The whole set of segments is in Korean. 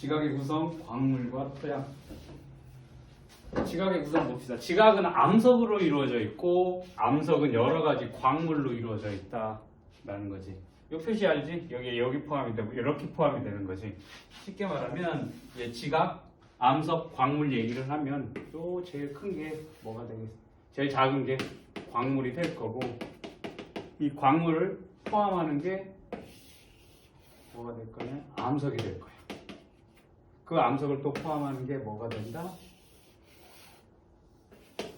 지각의 구성, 광물과 토양. 지각의 구성 봅시다. 지각은 암석으로 이루어져 있고 암석은 여러 가지 광물로 이루어져 있다라는 거지. 이 표시 알지? 여기 포함이 되고 이렇게 포함이 되는 거지. 쉽게 말하면 지각, 암석, 광물 얘기를 하면 또 제일 큰 게 뭐가 되겠어? 제일 작은 게 광물이 될 거고 이 광물을 포함하는 게 뭐가 될 거냐? 암석이 될 거야. 그 암석을 또 포함하는 게 뭐가 된다?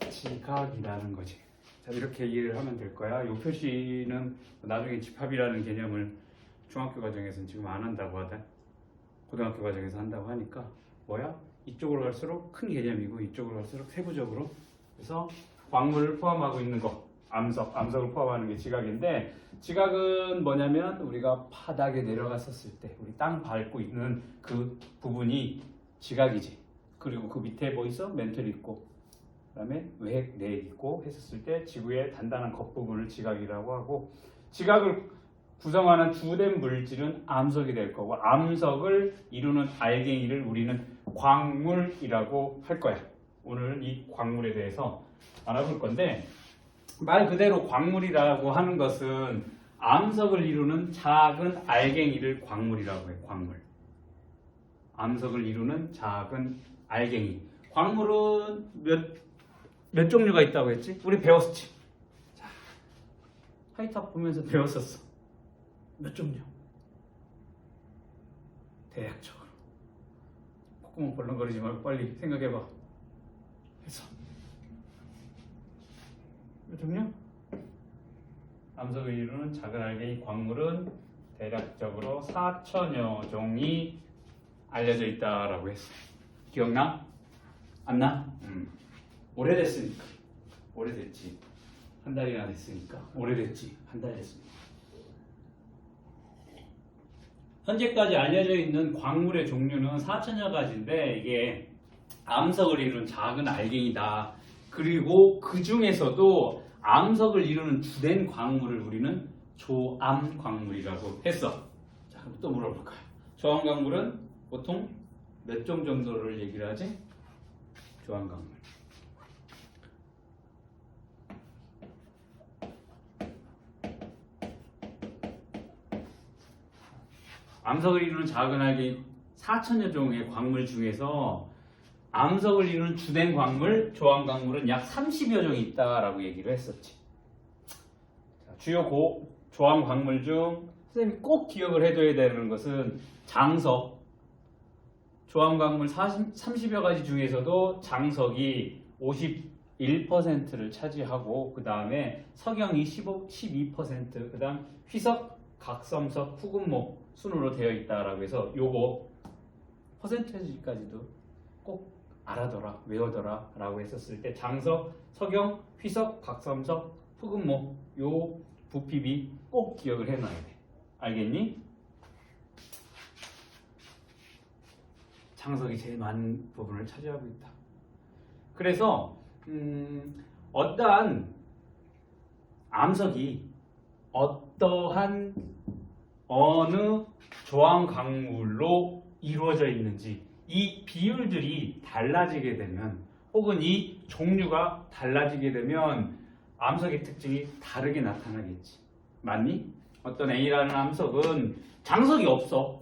지각이라는 거지. 자, 이렇게 이해를 하면 될 거야. 이 표시는 나중에 집합이라는 개념을 중학교 과정에서는 지금 안 한다고 하다. 고등학교 과정에서 한다고 하니까 뭐야? 이쪽으로 갈수록 큰 개념이고 이쪽으로 갈수록 세부적으로. 그래서 광물을 포함하고 있는 거, 암석을 포함하는 게 지각인데 지각은 뭐냐면 우리가 바닥에 내려갔었을 때 우리 땅 밟고 있는 그 부분이 지각이지. 그리고 그 밑에 뭐 있어? 멘틀이 있고 그다음에 외핵, 내핵 있고 했었을 때 지구의 단단한 겉부분을 지각이라고 하고 지각을 구성하는 주된 물질은 암석이 될 거고 암석을 이루는 알갱이를 우리는 광물이라고 할 거야. 오늘 이 광물에 대해서 알아볼 건데 말 그대로 광물이라고 하는 것은 암석을 이루는 작은 알갱이를 광물이라고 해. 광물. 암석을 이루는 작은 알갱이. 광물은 몇 종류가 있다고 했지? 우리 배웠지. 자, 하이탑 보면서 배웠었어. 몇 종류? 대략적으로. 콧구멍 벌렁거리지 말고 빨리 생각해봐. 해서. 몇 종류? 암석을 이루는 작은 알갱이 광물은 대략적으로 4천여 종이 알려져 있다라고 했어. 기억나? 안 나? 오래됐으니까. 오래됐지. 한 달이나 됐으니까. 오래됐지. 한 달 됐으니까. 현재까지 알려져 있는 광물의 종류는 4천여 가지인데 이게 암석을 이루는 작은 알갱이다. 그리고 그 중에서도 암석을 이루는 주된 광물을 우리는 조암 광물이라고 했어. 자, 그럼 또 물어볼까요? 조암 광물은 보통 몇 종 정도를 얘기를 하지? 조암 광물. 암석을 이루는 작은 알갱이 4천여 종의 광물 중에서 암석을 이루는 주된 광물, 조암 광물은 약 30여 종이 있다라고 얘기를 했었지. 자, 주요 조암 광물 중 선생님이 꼭 기억을 해둬야 되는 것은 장석. 조암 광물 30여 가지 중에서도 장석이 51%를 차지하고 그 다음에 석영이 12%, 그 다음 휘석, 각섬석, 푸근목 순으로 되어 있다라고 해서 요거 퍼센테이지까지도 꼭 알아둬라, 외워둬라 라고 했었을 때 장석, 석영, 휘석, 각섬석, 푸근목 요 부피비 꼭 기억을 해놔야 돼. 알겠니? 장석이 제일 많은 부분을 차지하고 있다. 그래서 어떠한 암석이 어떠한 어느 조암 광물로 이루어져 있는지 이 비율들이 달라지게 되면 혹은 이 종류가 달라지게 되면 암석의 특징이 다르게 나타나겠지. 맞니? 어떤 A라는 암석은 장석이 없어.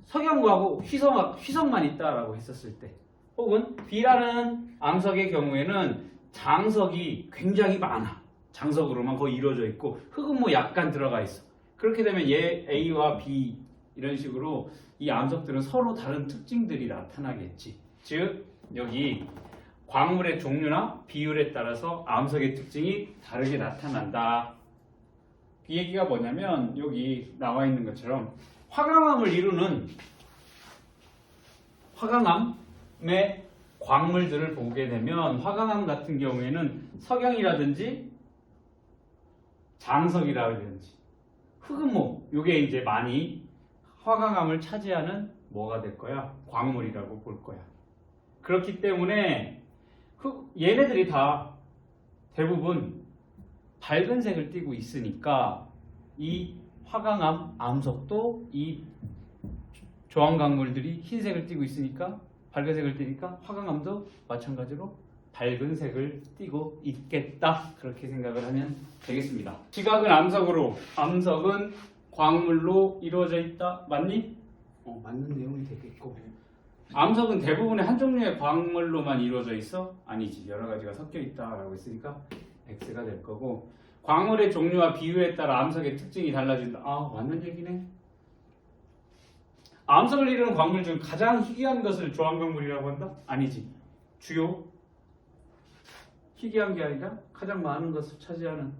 석영하고 휘석만 있다라고 했었을 때 혹은 B라는 암석의 경우에는 장석이 굉장히 많아. 장석으로만 거의 이루어져 있고 흙은 뭐 약간 들어가 있어. 그렇게 되면 얘 A와 B 이런 식으로 이 암석들은 서로 다른 특징들이 나타나겠지. 즉 여기 광물의 종류나 비율에 따라서 암석의 특징이 다르게 나타난다. 이 얘기가 뭐냐면 여기 나와 있는 것처럼 화강암을 이루는 화강암의 광물들을 보게 되면 화강암 같은 경우에는 석영이라든지 장석이라든지 흑은모 요게 이제 많이 화강암을 차지하는 뭐가 될 거야? 광물이라고 볼 거야. 그렇기 때문에 얘네들이 다 대부분 밝은 색을 띠고 있으니까 이 화강암 암석도 이 조항 광물들이 흰색을 띠고 있으니까 밝은 색을 띠니까 화강암도 마찬가지로 밝은 색을 띠고 있겠다. 그렇게 생각을 하면 되겠습니다. 지각은 암석으로, 암석은 광물로 이루어져 있다. 맞니? 맞는 내용이 되겠고, 암석은 대부분의 한 종류의 광물로만 이루어져 있어? 아니지. 여러 가지가 섞여 있다라고 했으니까 X가 될 거고, 광물의 종류와 비율에 따라 암석의 특징이 달라진다. 맞는 얘기네. 암석을 이루는 광물 중 가장 희귀한 것을 조항광물이라고 한다? 아니지. 주요 희귀한 게 아니라 가장 많은 것을 차지하는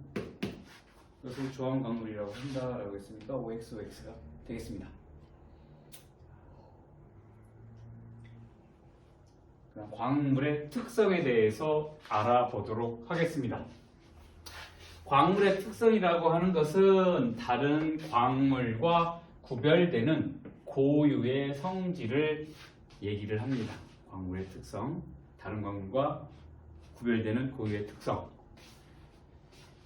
것을 조항광물이라고 한다라고 했으니까 OX, OX가 되겠습니다. 그럼 광물의 특성에 대해서 알아보도록 하겠습니다. 광물의 특성이라고 하는 것은 다른 광물과 구별되는 고유의 성질을 얘기를 합니다. 광물의 특성, 다른 광물과 구별되는 고유의 특성.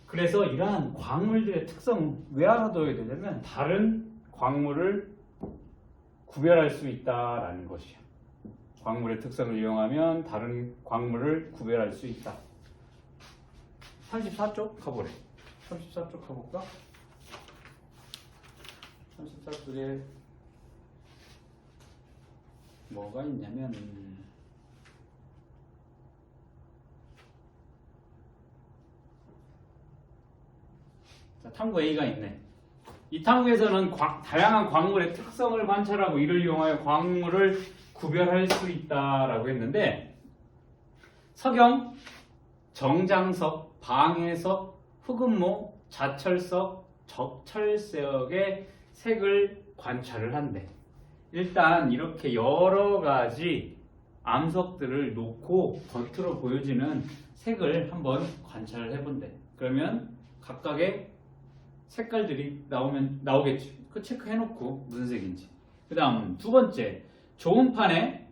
그래서 이러한 광물들의 특성 왜 알아둬야 되냐면 다른 광물을 구별할 수 있다라는 것이야. 광물의 특성을 이용하면 다른 광물을 구별할 수 있다. 34쪽 가보래. 34쪽 가볼까? 34쪽에 뭐가 있냐면 자, 탐구 A가 있네. 이 탐구에서는 다양한 광물의 특성을 관찰하고 이를 이용하여 광물을 구별할 수 있다라고 했는데 석영, 정장석, 방해석, 흑음모, 자철석, 적철석의 색을 관찰을 한대. 일단 이렇게 여러 가지 암석들을 놓고 겉으로 보여지는 색을 한번 관찰을 해본대. 그러면 각각의 색깔들이 나오겠지. 그 체크해놓고 무슨 색인지. 그 다음 두 번째, 좋은 판에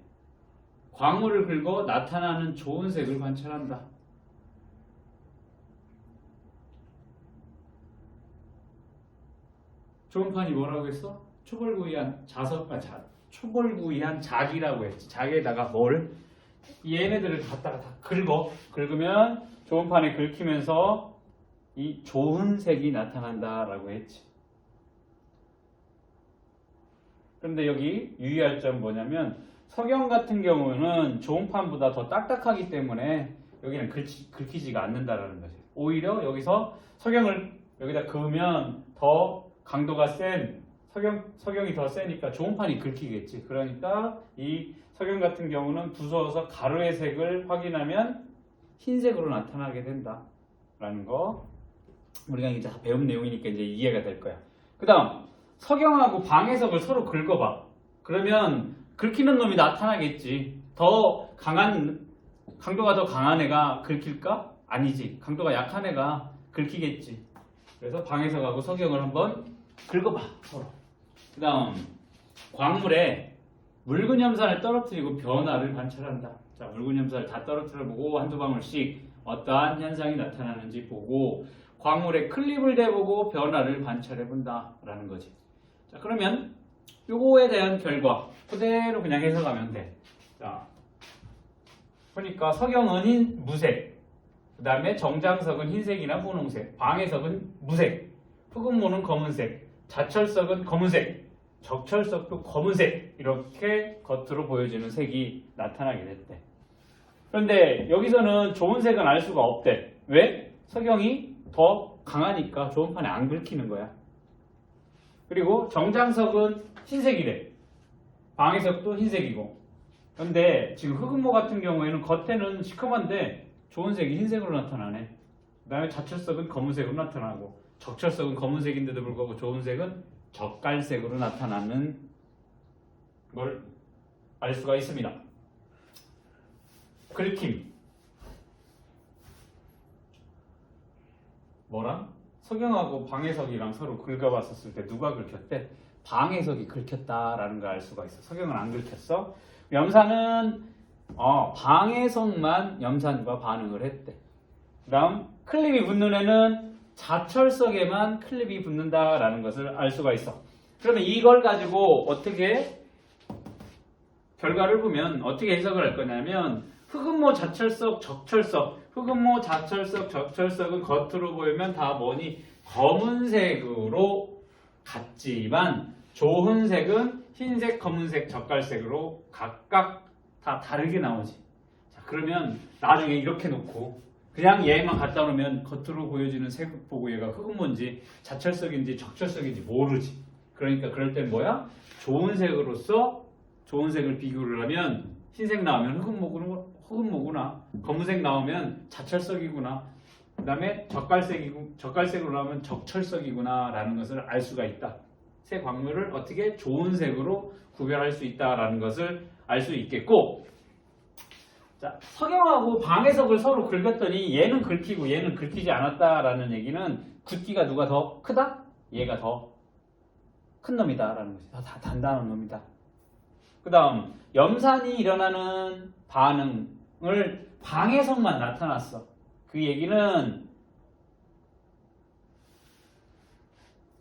광물을 긁어 나타나는 좋은 색을 관찰한다. 좋은 판이 뭐라고 했어? 초벌구이한 초벌구이한 작이라고 했지. 작에다가 얘네들을 갖다가 다 긁으면 좋은 판에 긁히면서 이 좋은 색이 나타난다라고 했지. 그런데 여기 유의할 점 뭐냐면 석영 같은 경우는 좋은 판보다 더 딱딱하기 때문에 여기는 긁히지가 않는다라는 거지. 오히려 여기서 석영을 여기다 그으면 더 강도가 센 석영이 더 세니까 좋은 판이 긁히겠지. 그러니까 이 석영 같은 경우는 부숴서 가루의 색을 확인하면 흰색으로 나타나게 된다라는 거. 우리가 이제 다 배운 내용이니까 이제 이해가 될 거야. 그 다음 석영하고 방해석을 서로 긁어봐. 그러면 긁히는 놈이 나타나겠지. 더 강한 강도가 더 강한 애가 긁힐까? 아니지. 강도가 약한 애가 긁히겠지. 그래서 방해석하고 석영을 한번 긁어봐 서로. 그 다음 광물에 묽은 염산을 떨어뜨리고 변화를 관찰한다. 자, 묽은 염산을 다 떨어뜨려보고 한두 방울씩 어떠한 현상이 나타나는지 보고 광물에 클립을 대보고 변화를 관찰해본다 라는 거지. 자, 그러면 요거에 대한 결과 그대로 그냥 해석하면 돼. 자, 보니까 석영은 무색, 그 다음에 정장석은 흰색이나 분홍색, 방해석은 무색, 흑음모는 검은색, 자철석은 검은색, 적철석도 검은색, 이렇게 겉으로 보여지는 색이 나타나게 됐대. 그런데 여기서는 좋은 색은 알 수가 없대. 왜? 석영이 더 강하니까 좋은 판에 안 긁히는 거야. 그리고 정장석은 흰색이래. 방해석도 흰색이고. 그런데 지금 흑음모 같은 경우에는 겉에는 시커먼데 좋은 색이 흰색으로 나타나네. 그 다음에 자철석은 검은색으로 나타나고 적철석은 검은색인데도 불구하고 좋은 색은 적갈색으로 나타나는 걸 알 수가 있습니다. 긁힘. 뭐랑? 석영하고 방해석이랑 서로 긁어봤었을 때 누가 긁혔대? 방해석이 긁혔다라는 걸 알 수가 있어. 석영은 안 긁혔어. 염산은 방해석만 염산과 반응을 했대. 그 다음 클립이 붙는 애는 자철석에만 클립이 붙는다라는 것을 알 수가 있어. 그러면 이걸 가지고 어떻게 결과를 보면 어떻게 해석을 할 거냐면 흑음모 자철석 적철석 흑음모 자철석 적철석은 겉으로 보이면 다 뭐니 검은색으로 같지만 조훈색은 흰색, 검은색, 젓갈색으로 각각 다 다르게 나오지. 자, 그러면 나중에 이렇게 놓고 그냥 얘만 갖다 놓으면 겉으로 보여지는 색 보고 얘가 흑음모인지 자철석인지 적철석인지 모르지. 그러니까 그럴 땐 뭐야? 좋은 색으로서 좋은 색을 비교를 하면 흰색 나오면 흑음모구나. 검은색 나오면 자철석이구나. 그 다음에 젓갈색으로 나오면 적철석이구나 라는 것을 알 수가 있다. 새 광물을 어떻게 좋은 색으로 구별할 수 있다라는 것을 알 수 있겠고, 자, 석영하고 방해석을 서로 긁었더니 얘는 긁히고 얘는 긁히지 않았다라는 얘기는 굵기가 누가 더 크다? 얘가 더 큰 놈이다라는 거지. 다 단단한 놈이다. 그 다음 염산이 일어나는 반응을 방해석만 나타났어. 그 얘기는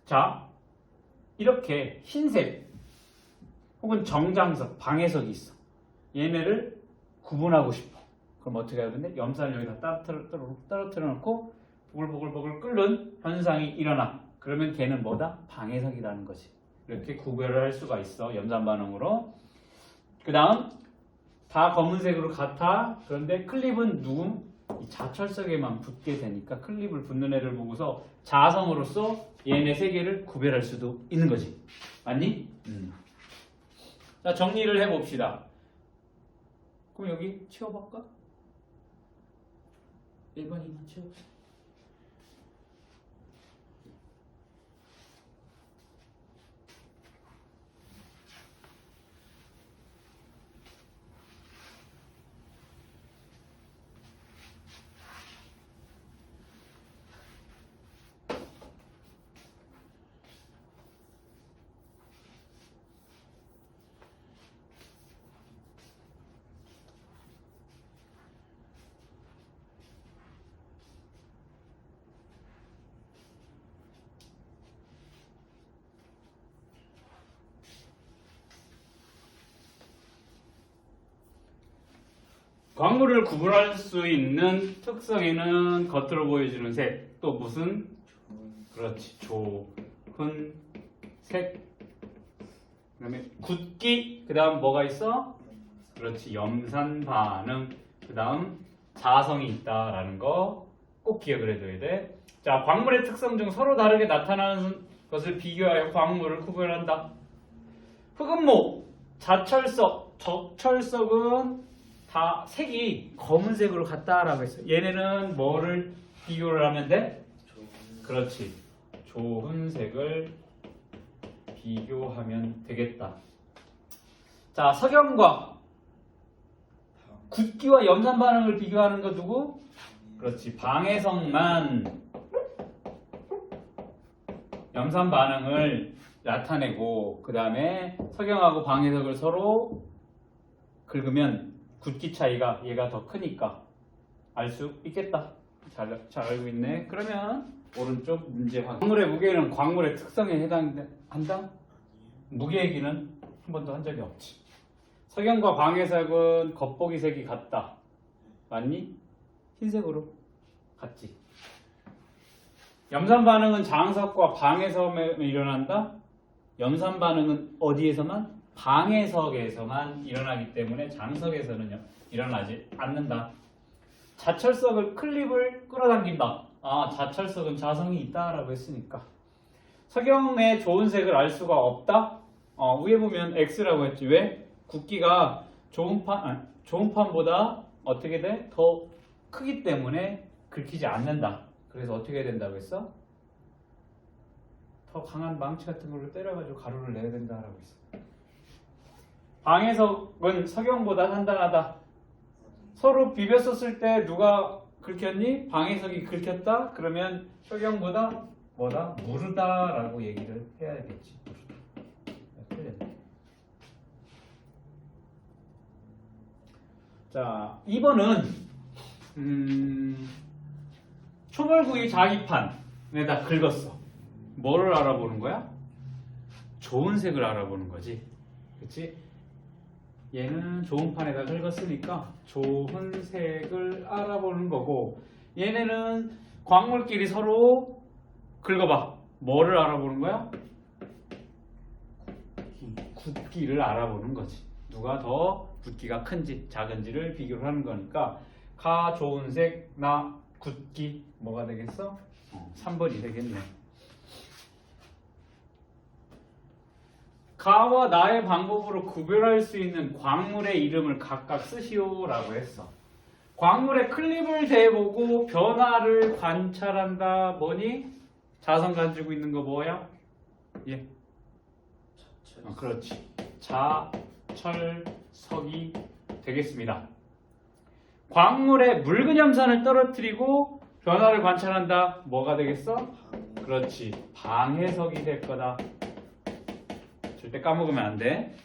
자 이렇게 흰색 혹은 정장석, 방해석이 있어. 얘네를 구분하고 싶어. 그럼 어떻게 해야 되는데? 염산을 여기다 떨어뜨려 놓고 보글보글 끓는 현상이 일어나. 그러면 걔는 뭐다? 방해석이라는 거지. 이렇게 구별을 할 수가 있어. 염산 반응으로. 그 다음 다 검은색으로 같아. 그런데 클립은 이 자철석에만 붙게 되니까 클립을 붙는 애를 보고서 자성으로서 얘네 세 개를 구별할 수도 있는 거지. 맞니? 자, 정리를 해봅시다. 그럼 여기 치워볼까? 1번이만 치워봅시다. 광물을 구분할 수 있는 특성에는 겉으로 보여지는 색, 또 무슨? 그렇지, 조훈, 색, 그 다음에 굳기, 그 다음 뭐가 있어? 그렇지, 염산 반응, 그 다음 자성이 있다라는 거 꼭 기억을 해둬야 돼. 자, 광물의 특성 중 서로 다르게 나타나는 것을 비교하여 광물을 구별한다. 흑음모, 자철석, 적철석은 다 색이 검은색으로 같다라고 했어요. 얘네는 뭐를 비교를 하면 돼? 그렇지. 조훈색을 비교하면 되겠다. 자, 석영과 굳기와 염산 반응을 비교하는 거 누구? 그렇지. 방해석만 염산 반응을 나타내고 그 다음에 석영하고 방해석을 서로 긁으면 굳기 차이가 얘가 더 크니까 알 수 있겠다. 잘 알고 있네. 그러면 오른쪽 문제 확인. 광물의 무게는 광물의 특성에 해당한다? 무게 얘기는 한 번도 한 적이 없지. 석영과 방해석은 겉보기 색이 같다. 맞니? 흰색으로 같지. 염산 반응은 장석과 방해석에 일어난다. 염산 반응은 어디에서만? 방해석에서만 일어나기 때문에 장석에서는 일어나지 않는다. 자철석을 클립을 끌어당긴다. 아, 자철석은 자성이 있다라고 했으니까. 석영의 좋은 색을 알 수가 없다. 위에 보면 X라고 했지. 왜? 굵기가 좋은 판보다 어떻게 돼? 더 크기 때문에 긁히지 않는다. 그래서 어떻게 해야 된다고 했어? 더 강한 망치 같은 걸로 때려가지고 가루를 내야 된다라고 했어. 방해석은 석영보다 단단하다. 서로 비볐었을 때 누가 긁혔니? 방해석이 긁혔다? 그러면 석영보다 뭐다? 무르다라고 얘기를 해야겠지. 틀렸네. 자, 2번은 초벌구이 자기판에다 긁었어. 뭐를 알아보는 거야? 좋은 색을 알아보는 거지. 그치? 얘는 좋은 판에다 긁었으니까 좋은 색을 알아보는 거고 얘네는 광물끼리 서로 긁어봐. 뭐를 알아보는 거야? 굵기를 알아보는 거지. 누가 더 굵기가 큰지 작은지를 비교를 하는 거니까 가 좋은 색, 나 굵기 뭐가 되겠어? 3번이 되겠네. 가와 나의 방법으로 구별할 수 있는 광물의 이름을 각각 쓰시오라고 했어. 광물에 클립을 대보고 변화를 관찰한다. 뭐니? 자성 가지고 있는 거 뭐야? 예. 그렇지. 자철석이 되겠습니다. 광물에 묽은 염산을 떨어뜨리고 변화를 관찰한다. 뭐가 되겠어? 그렇지. 방해석이 될 거다. 절대 까먹으면 안 돼.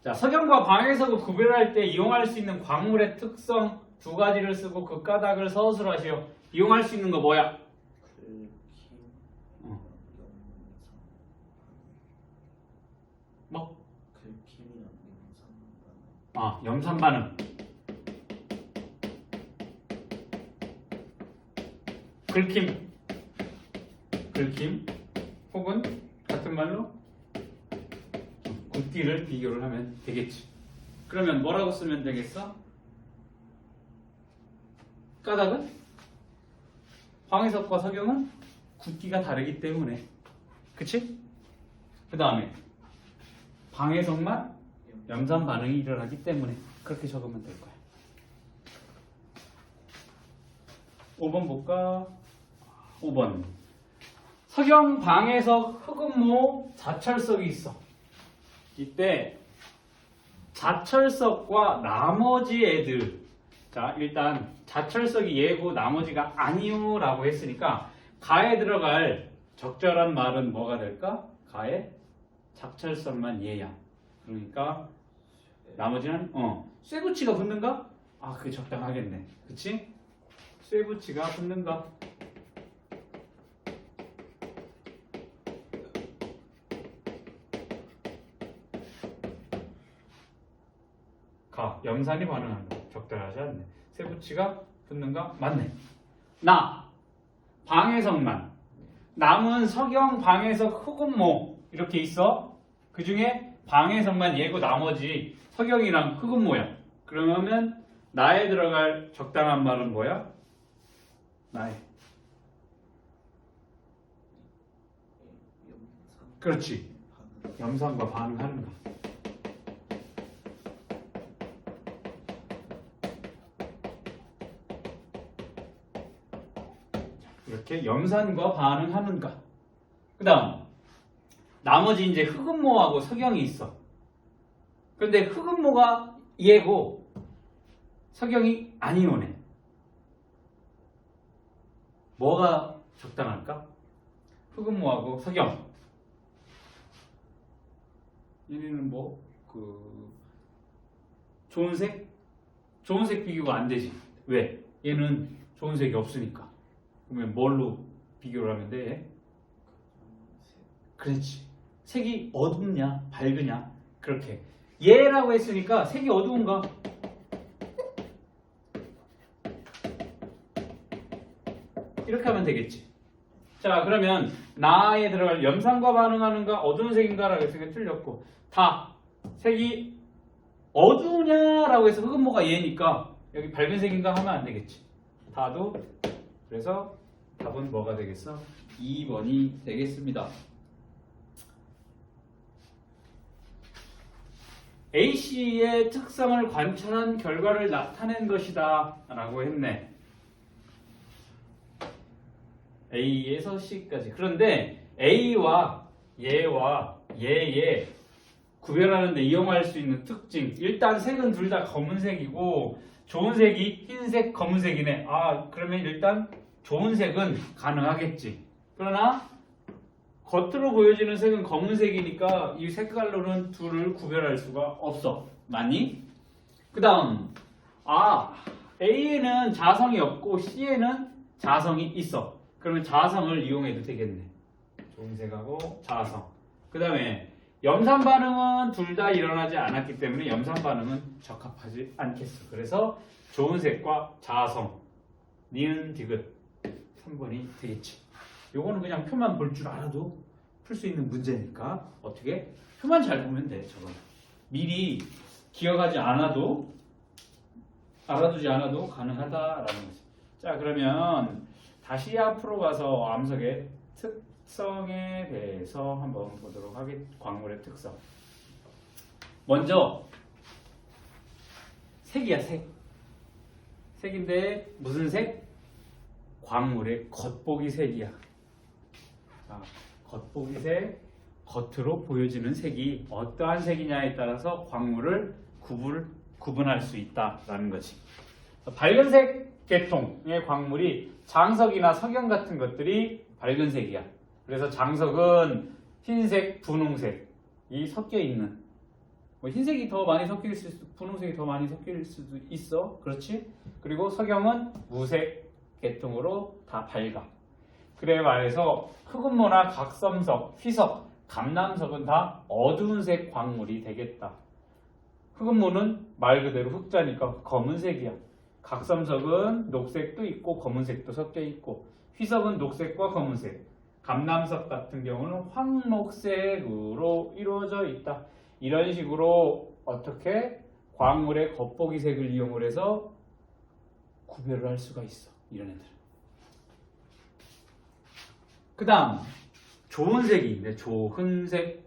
자, 석영과 방해석을 구별할 때 이용할 수 있는 광물의 특성 두 가지를 쓰고 그 까닭을 서술하시오. 이용할 수 있는 거 뭐야? 뭐? 염산 반응. 긁힘 혹은 같은 말로 굵기를 비교를 하면 되겠지. 그러면 뭐라고 쓰면 되겠어? 까닭은? 황해석과 석영은 굵기가 다르기 때문에. 그치? 그 다음에 방해석만 염산 반응이 일어나기 때문에 그렇게 적으면 될 거야. 5번 볼까? 5번. 석영, 방해석, 흑음모, 자철석이 있어. 이때 자철석과 나머지 애들, 자 일단 자철석이 얘고 나머지가 아니요 라고 했으니까 가에 들어갈 적절한 말은 뭐가 될까? 가에 자철석만 얘야. 그러니까 나머지는 쇠붙이가 붙는가? 그게 적당하겠네. 그치? 쇠붙이가 붙는가? 가, 염산이 반응한다. 적절하지 않네. 쇠붙이가 붙는가? 맞네. 나, 방해석만. 남은 석영, 방해석, 흑음모 이렇게 있어. 그 중에 방해석만 얘고 나머지 석영이랑 흑음모야. 그러면 나에 들어갈 적당한 말은 뭐야? 나에. 그렇지. 염산과 반응하는가. 이렇게 염산과 반응하는가. 그 다음 나머지 이제 흑음모하고 석영이 있어. 그런데 흑음모가 얘고 석영이 아니오네. 뭐가 적당할까? 흑음모하고 석영. 얘네는 좋은 색? 좋은 색 비교가 안 되지. 왜? 얘는 좋은 색이 없으니까. 그러면 뭘로 비교를 하면 돼? 그렇지. 색이 어둡냐, 밝으냐, 그렇게. 얘라고 했으니까 색이 어두운가? 이렇게 하면 되겠지. 자, 그러면 나에 들어갈 염산과 반응하는가, 어두운 색인가 라고 했으니까 틀렸고, 다 색이 어두우냐라고 해서 흑음모가 얘니까 여기 밝은 색인가 하면 안 되겠지. 다도. 그래서 답은 뭐가 되겠어? 2번이 되겠습니다. A씨의 특성을 관찰한 결과를 나타낸 것이다 라고 했네. A에서 C까지. 그런데 A와 얘와 얘의 구별하는데 이용할 수 있는 특징. 일단 색은 둘 다 검은색이고 좋은 색이 흰색, 검은색이네. 그러면 일단 좋은 색은 가능하겠지. 그러나 겉으로 보여지는 색은 검은색이니까 이 색깔로는 둘을 구별할 수가 없어. 맞니? 그 다음 A에는 자성이 없고 C에는 자성이 있어. 그러면 자성을 이용해도 되겠네. 좋은 색하고 자성. 그 다음에 염산 반응은 둘 다 일어나지 않았기 때문에 염산 반응은 적합하지 않겠어. 그래서 좋은 색과 자성, 니은 디귿 3번이 되겠지. 요거는 그냥 표만 볼 줄 알아도 풀 수 있는 문제니까 어떻게? 표만 잘 보면 돼. 저거 미리 기억하지 않아도 알아두지 않아도 가능하다라는 거지. 자, 그러면 다시 앞으로 가서 암석의 특성에 대해서 한번 보도록 하겠습니다. 광물의 특성. 먼저 색이야, 색. 색인데 무슨 색? 광물의 겉보기 색이야. 자, 겉보기 색, 겉으로 보여지는 색이 어떠한 색이냐에 따라서 광물을 구분할 수 있다라는 거지. 밝은 색 계통의 광물이 장석이나 석영 같은 것들이 밝은 색이야. 그래서 장석은 흰색, 분홍색이 섞여 있는. 뭐 흰색이 더 많이 섞여 있을 수도, 분홍색이 더 많이 섞여 있을 수도 있어. 그렇지? 그리고 석영은 무색 계통으로 다 밝아. 그래 말해서 흑음모나 각섬석, 휘석, 감남석은 다 어두운 색 광물이 되겠다. 흑음모는 말 그대로 흑자니까 검은색이야. 각섬석은 녹색도 있고 검은색도 섞여 있고, 휘석은 녹색과 검은색, 감남석 같은 경우는 황록색으로 이루어져 있다. 이런 식으로 어떻게 광물의 겉보기 색을 이용을 해서 구별을 할 수가 있어. 이런 애들. 그 다음 좋은 색이 있는데 조흔색.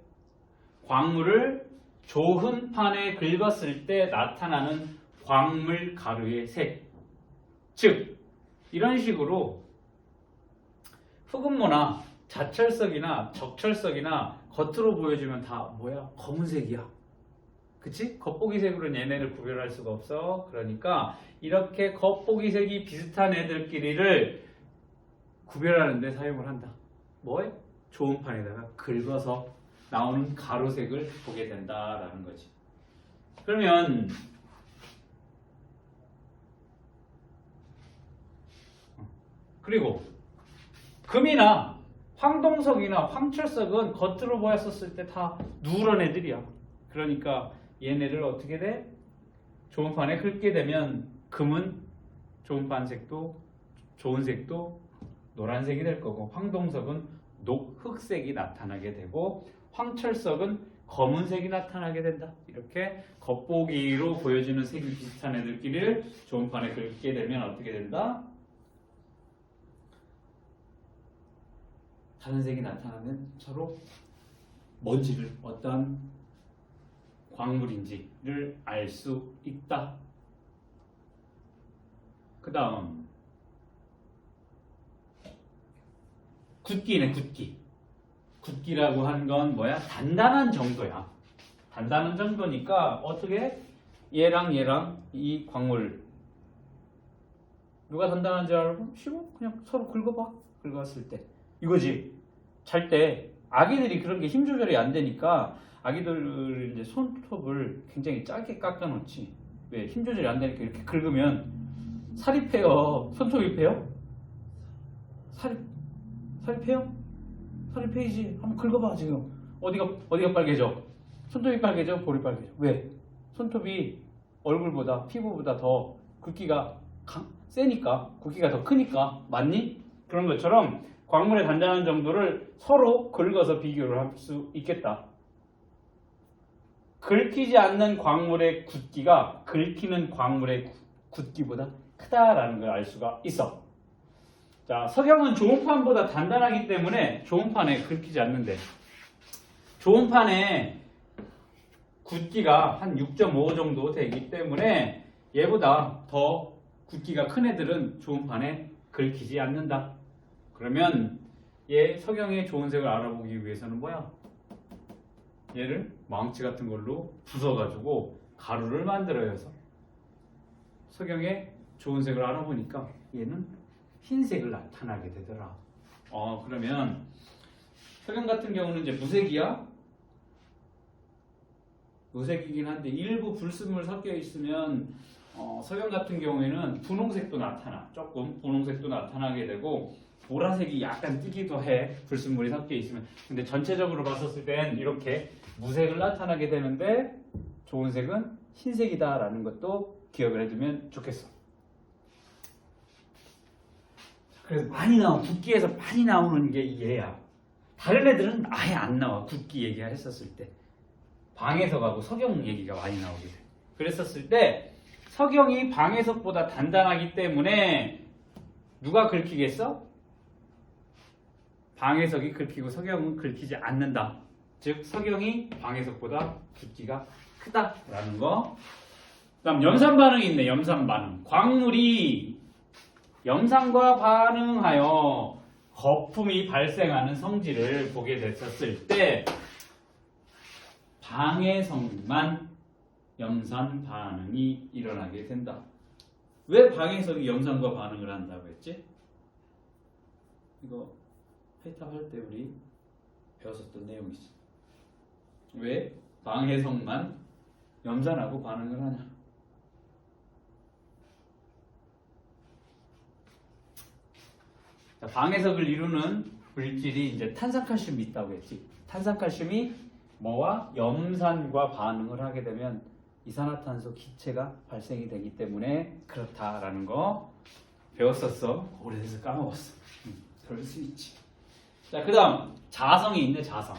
광물을 조흔판에 긁었을 때 나타나는 광물 가루의 색. 즉 이런 식으로 흑음모나 자철석이나 적철석이나 겉으로 보여주면 다 뭐야? 검은색이야. 그치? 겉보기색으로는 얘네를 구별할 수가 없어. 그러니까 이렇게 겉보기색이 비슷한 애들끼리를 구별하는 데 사용을 한다. 뭐에? 좋은 판에다가 긁어서 나오는 가루색을 보게 된다라는 거지. 그러면 그리고 금이나 황동석이나 황철석은 겉으로 보였었을 때 다 누런 애들이야. 그러니까 얘네를 어떻게 돼? 좋은 판에 긁게 되면 금은 좋은 판색도 좋은 색도 노란색이 될 거고, 황동석은 녹흑색이 나타나게 되고, 황철석은 검은색이 나타나게 된다. 이렇게 겉보기로 보여지는 색이 비슷한 애들끼리를 좋은 판에 긁게 되면 어떻게 된다? 다른 색이 나타나면 서로 뭔지를, 어떤 광물인지를 알 수 있다. 그 다음 굳기네. 굳기라고 한 건 뭐야? 단단한 정도야. 단단한 정도니까 어떻게 얘랑 이 광물 누가 단단한지 알고 쉬워? 그냥 서로 긁어봐. 긁었을 때 이거지. 잘 때 아기들이 그런 게 힘 조절이 안 되니까 아기들 이제 손톱을 굉장히 짧게 깎아 놓지. 왜? 힘 조절이 안 되니까 이렇게 긁으면 살이 패요. 손톱이 패요? 살이 패요? 살이 패이지. 한번 긁어봐. 지금 어디가 빨개져? 손톱이 빨개져? 볼이 빨개져? 왜? 손톱이 얼굴보다, 피부보다 더 굵기가 세니까, 굵기가 더 크니까. 맞니? 그런 것처럼 광물의 단단한 정도를 서로 긁어서 비교를 할 수 있겠다. 긁히지 않는 광물의 굳기가 긁히는 광물의 굳기보다 크다라는 걸 알 수가 있어. 자, 석영은 좋은 판보다 단단하기 때문에 좋은 판에 긁히지 않는데, 좋은 판에 굳기가 한 6.5 정도 되기 때문에 얘보다 더 굳기가 큰 애들은 좋은 판에 긁히지 않는다. 그러면 얘 석영의 좋은 색을 알아보기 위해서는 뭐야? 얘를 망치 같은 걸로 부숴가지고 가루를 만들어야 해서 석영의 좋은 색을 알아보니까 얘는 흰색을 나타나게 되더라. 그러면 석영 같은 경우는 이제 무색이야. 무색이긴 한데 일부 불순물 섞여 있으면 석영 같은 경우에는 분홍색도 나타나. 조금 분홍색도 나타나게 되고 보라색이 약간 띄기도 해. 불순물이 섞여 있으면. 근데 전체적으로 봤었을 땐 이렇게 무색을 나타나게 되는데 좋은 색은 흰색이다라는 것도 기억을 해두면 좋겠어. 그래서 많이 나와. 국기에서 많이 나오는 게 얘야. 다른 애들은 아예 안 나와. 국기 얘기했었을 때. 방해석하고 석영 얘기가 많이 나오게 돼. 그랬었을 때 석영이 방해석보다 단단하기 때문에 누가 긁히겠어? 방해석이 긁히고 석영은 긁히지 않는다. 즉 석영이 방해석보다 굵기가 크다라는 거. 그다음 염산 반응이 있네. 염산 반응. 광물이 염산과 반응하여 거품이 발생하는 성질을 보게 됐었을 때 방해석만 염산 반응이 일어나게 된다. 왜 방해석이 염산과 반응을 한다고 했지? 이거 회탑 할 때 우리 배웠었던 내용이지. 왜 방해석만 염산하고 반응을 하냐? 자, 방해석을 이루는 물질이 이제 탄산칼슘이 있다고 했지. 탄산칼슘이 뭐와 염산과 반응을 하게 되면 이산화탄소 기체가 발생이 되기 때문에 그렇다라는 거 배웠었어. 오래돼서 까먹었어. 그럴 수 있지. 자, 그 다음 자성이 있네. 자성.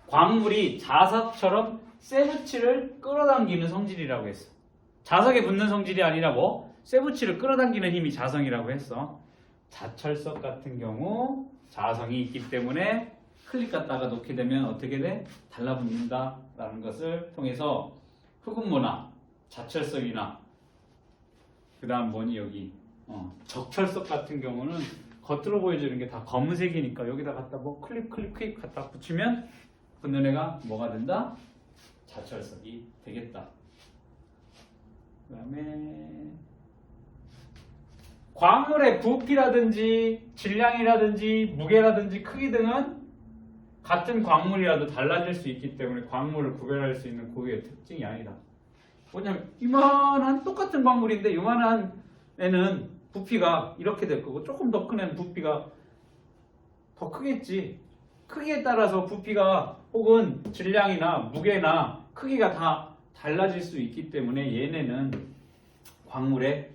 광물이 자석처럼 쇠붙이를 끌어당기는 성질이라고 했어. 자석에 붙는 성질이 아니라 뭐 쇠붙이를 끌어당기는 힘이 자성이라고 했어. 자철석 같은 경우 자성이 있기 때문에 클릭 갖다가 놓게 되면 어떻게 돼? 달라붙는다라는 것을 통해서 흑음모나 자철석이나 그 다음 뭐니 여기 적철석 같은 경우는 겉으로 보여주는 게 다 검은색이니까 여기다 갖다 뭐 클릭 갖다 붙이면 그 너네가 뭐가 된다? 자철석이 되겠다. 그 다음에 광물의 부피라든지 질량이라든지 무게라든지 크기 등은 같은 광물이라도 달라질 수 있기 때문에 광물을 구별할 수 있는 고유의 특징이 아니다. 뭐냐면 이만한 똑같은 광물인데 이만한 애는 부피가 이렇게 될 거고 조금 더 큰 애는 부피가 더 크겠지. 크기에 따라서 부피가 혹은 질량이나 무게나 크기가 다 달라질 수 있기 때문에 얘네는 광물의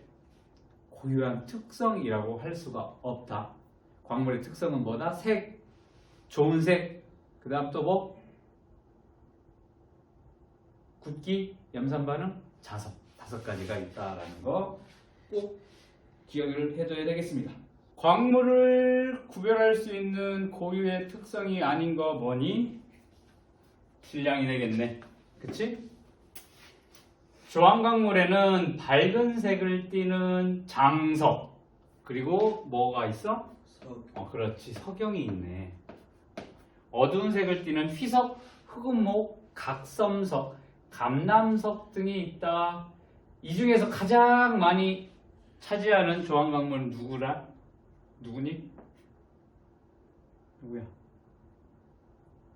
고유한 특성이라고 할 수가 없다. 광물의 특성은 뭐다? 색, 좋은 색, 그 다음 또 뭐? 굵기, 염산 반응, 자석. 5가지가 있다라는 거 꼭 기억을 해둬야 되겠습니다. 광물을 구별할 수 있는 고유의 특성이 아닌 거 뭐니? 질량이 되겠네. 그치? 조항광물에는 밝은 색을 띠는 장석 그리고 뭐가 있어? 그렇지. 석영이 있네. 어두운 색을 띠는 휘석, 흑음목, 각섬석, 감남석 등이 있다. 이 중에서 가장 많이 차지하는 조항광물은 누구라? 누구니? 누구야?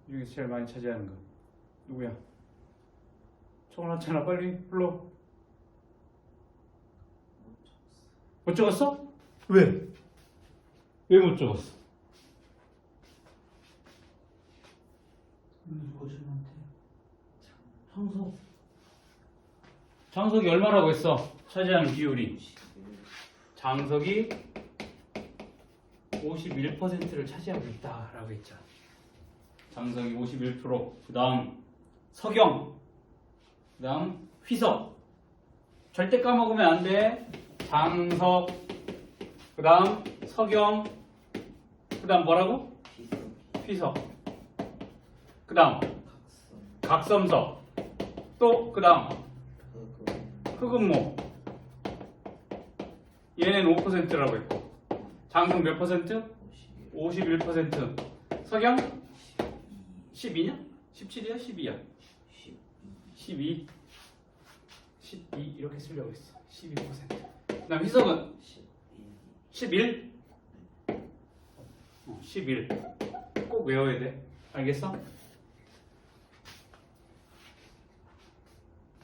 이 중에서 제일 많이 차지하는 거 누구야? 적어놨잖아. 빨리 불러. 못 적었어? 왜? 왜 못 적었어? 장석. 장석이 얼마라고 했어? 차지하는 비율이. 장석이 51%를 차지하고 있다라고 했잖아. 장석이 51%. 그 다음 석영. 그 다음 휘석. 절대 까먹으면 안 돼. 장석. 그 다음 석영. 그 다음 뭐라고? 휘석. 그 다음 각섬석. 또 그 다음 흑음목. 얘는 5%라고 했고 장석 몇 퍼센트? 51%. 석영? 12냐? 17이야? 12야? 12 이렇게 쓰려고 했어. 12%. 그 다음 희석은 11? 11. 꼭 외워야 돼. 알겠어?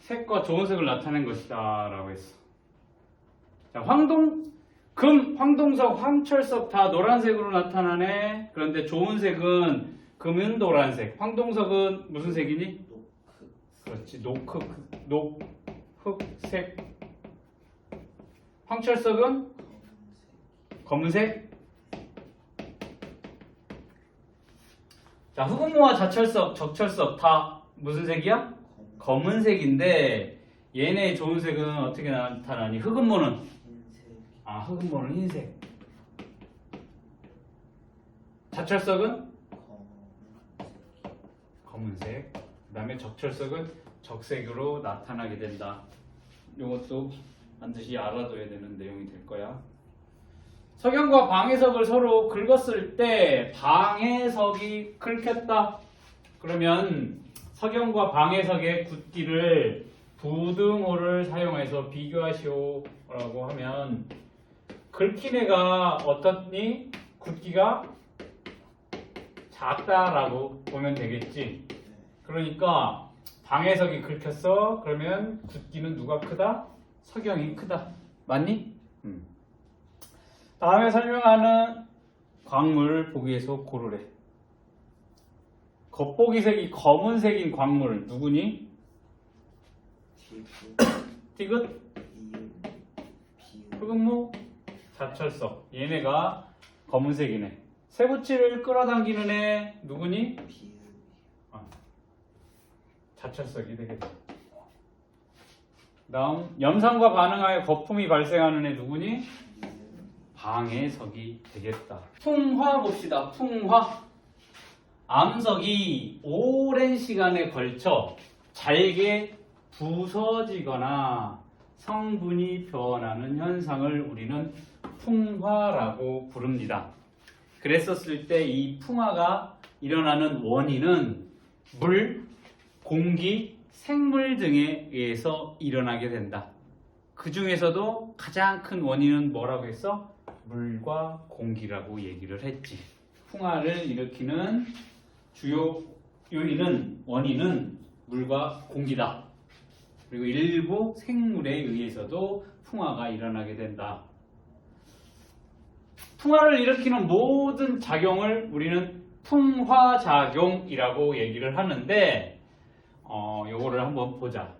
색과 좋은 색을 나타낸 것이다 라고 했어. 자, 금, 황동석, 황철석 다 노란색으로 나타나네. 그런데 좋은 색은 금은 노란색. 황동석은 무슨 색이니? 노크. 그렇지. 녹흑색. 황철석은 검은색. 자, 흑음모와 자철석, 적철석 다 무슨 색이야? 검은색인데 얘네 좋은 색은 어떻게 나타나니? 흑음모는 흰색. 흑음모는 흰색. 자철석은 검은색. 그다음에 적철석은 적색으로 나타나게 된다. 이것도 반드시 알아둬야 되는 내용이 될 거야. 석영과 방해석을 서로 긁었을 때 방해석이 긁혔다. 그러면 석영과 방해석의 굵기를 부등호를 사용해서 비교하시오라고 하면 긁힌 애가 어떻니? 굵기가 작다라고 보면 되겠지. 그러니까 방해석이 긁혔어. 그러면 굵기는 누가 크다? 석영이 크다. 맞니? 다음에 설명하는 광물 보기에서 고르래. 겉보기색이 검은색인 광물 누구니? 티귿, 흑음모, 자철석. 얘네가 검은색이네. 세부치를 끌어당기는 애 누구니? 자철석이 되겠다. 다음 염산과 반응하여 거품이 발생하는 애 누구니? 방해석이 되겠다. 풍화 봅시다. 풍화. 암석이 오랜 시간에 걸쳐 잘게 부서지거나 성분이 변하는 현상을 우리는 풍화라고 부릅니다. 그랬었을 때 이 풍화가 일어나는 원인은 물, 공기, 생물 등에 의해서 일어나게 된다. 그 중에서도 가장 큰 원인은 뭐라고 했어? 물과 공기라고 얘기를 했지. 풍화를 일으키는 주요 원인은 물과 공기다. 그리고 일부 생물에 의해서도 풍화가 일어나게 된다. 풍화를 일으키는 모든 작용을 우리는 풍화작용이라고 얘기를 하는데 요거를 한번 보자.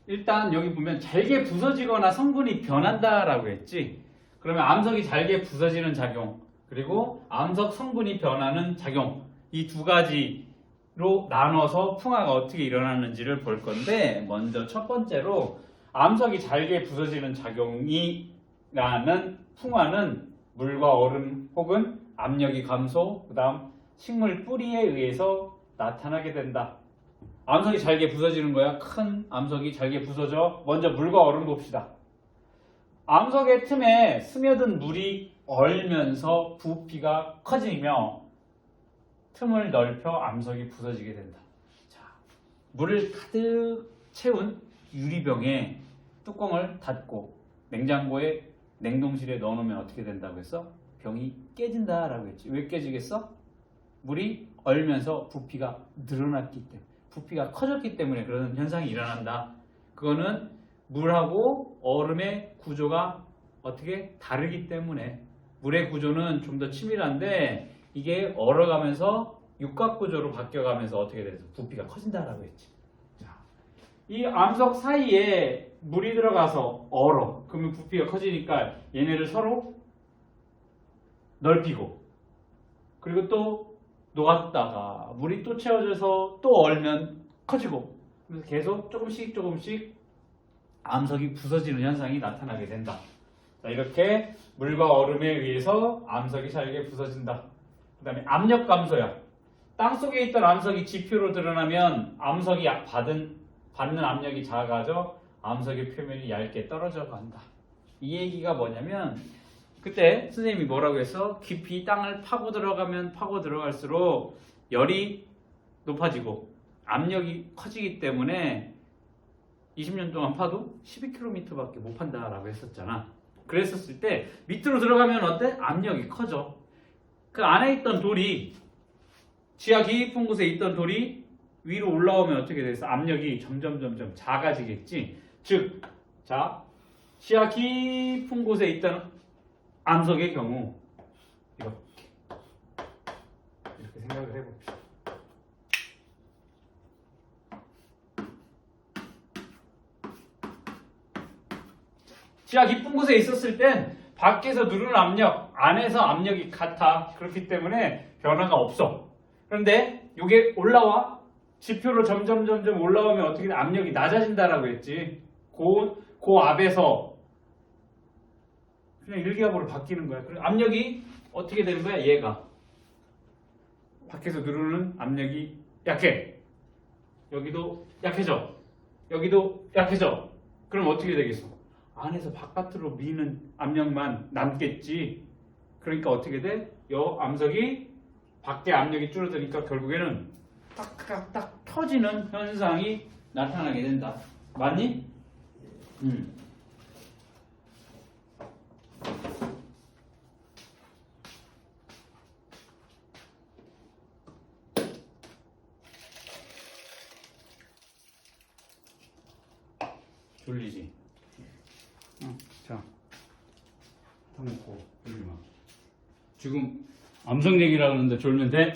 일단 여기 보면 잘게 부서지거나 성분이 변한다라고 했지. 그러면 암석이 잘게 부서지는 작용 그리고 암석 성분이 변하는 작용 이 두 가지로 나눠서 풍화가 어떻게 일어나는지를 볼 건데 먼저 첫 번째로 암석이 잘게 부서지는 작용이라는 풍화는 물과 얼음 혹은 압력이 감소 그 다음 식물 뿌리에 의해서 나타나게 된다. 암석이 잘게 부서지는 거야. 큰 암석이 잘게 부서져. 먼저 물과 얼음 봅시다. 암석의 틈에 스며든 물이 얼면서 부피가 커지며 틈을 넓혀 암석이 부서지게 된다. 자, 물을 가득 채운 유리병에 뚜껑을 닫고 냉장고에 냉동실에 넣어놓으면 어떻게 된다고 했어? 병이 깨진다라고 했지. 왜 깨지겠어? 물이 얼면서 부피가 늘어났기 때문에 부피가 커졌기 때문에 그런 현상이 일어난다. 그거는 물하고 얼음의 구조가 어떻게 다르기 때문에 물의 구조는 좀 더 치밀한데 이게 얼어가면서 육각구조로 바뀌어가면서 어떻게 돼서 부피가 커진다라고 했지. 자, 이 암석 사이에 물이 들어가서 얼어. 그러면 부피가 커지니까 얘네를 서로 넓히고 그리고 또 녹았다가 물이 또 채워져서 또 얼면 커지고 그래서 계속 조금씩 암석이 부서지는 현상이 나타나게 된다. 자, 이렇게 물과 얼음에 의해서 암석이 잘게 부서진다. 그 다음에 압력 감소야. 땅속에 있던 암석이 지표로 드러나면 암석이 받는 압력이 작아져 암석의 표면이 얇게 떨어져 간다. 이 얘기가 뭐냐면 그때 선생님이 뭐라고 했어? 깊이 땅을 파고 들어가면 파고 들어갈수록 열이 높아지고 압력이 커지기 때문에 20년 동안 파도 12km밖에 못 판다라고 했었잖아. 그랬었을 때 밑으로 들어가면 어때? 압력이 커져. 그 안에 있던 돌이 지하 깊은 곳에 있던 돌이 위로 올라오면 어떻게 돼서 압력이 점점 작아지겠지. 즉, 자 지하 깊은 곳에 있던 암석의 경우 이렇게 생각을 해봅시다. 지하 깊은 곳에 있었을 땐 밖에서 누르는 압력, 안에서 압력이 같아. 그렇기 때문에 변화가 없어. 그런데 이게 올라와. 지표로 점점 올라오면 어떻게 돼? 압력이 낮아진다라고 했지. 그 압에서 그냥 일기압으로 바뀌는 거야. 그래서 압력이 어떻게 되는 거야? 얘가. 밖에서 누르는 압력이 약해. 여기도 약해져. 여기도 약해져. 그럼 어떻게 되겠어? 안에서 바깥으로 미는 압력만 남겠지. 그러니까 어떻게 돼? 요 암석이 밖에 압력이 줄어드니까 결국에는 딱 터지는 현상이 나타나게 된다. 맞니? 졸리지? 자, 탕고 졸리마. 지금 암석 얘기라고 하는데 졸면 돼?